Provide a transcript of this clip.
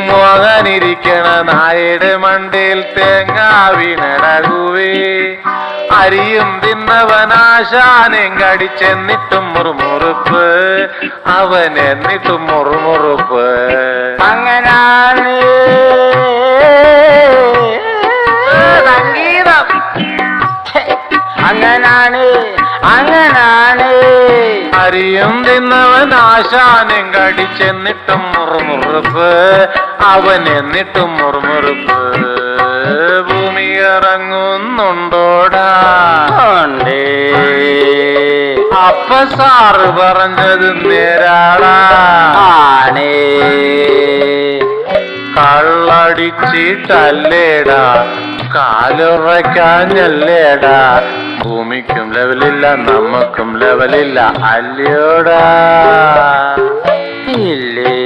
മോകാനിരിക്കണ നായയുടെ മണ്ടയിൽ തേങ്ങ വീണടകുവേ. അരിയും തിന്നവനാശാനം കടിച്ചെന്നിട്ടും മുറുമുറുപ്പ്, അവൻ എന്നിട്ടും മുറുമുറുപ്പ്. അങ്ങനാണ് സംഗീതം, അങ്ങനാണ് അങ്ങനാണ്. അരിയും തിന്നവൻ ആശാനം കടിച്ചെന്നിട്ടും മുറുമുറുപ്പ്, അവൻ എന്നിട്ടും മുറുമുറുപ്പ്. ഭൂമി ഇറങ്ങുന്നുണ്ടോടാ? ഉണ്ടേ. അപ്പ സാറ് പറഞ്ഞത് നേരാടാ? ആണേ. കള്ളടിച്ചിട്ടല്ലേടാ, കാലുറയ്ക്കാഞ്ഞല്ലേടാ. ഭൂമിക്കും ലെവലില്ല, നമുക്കും ലെവലില്ല, അല്ലയോടാ? ഇല്ലേ.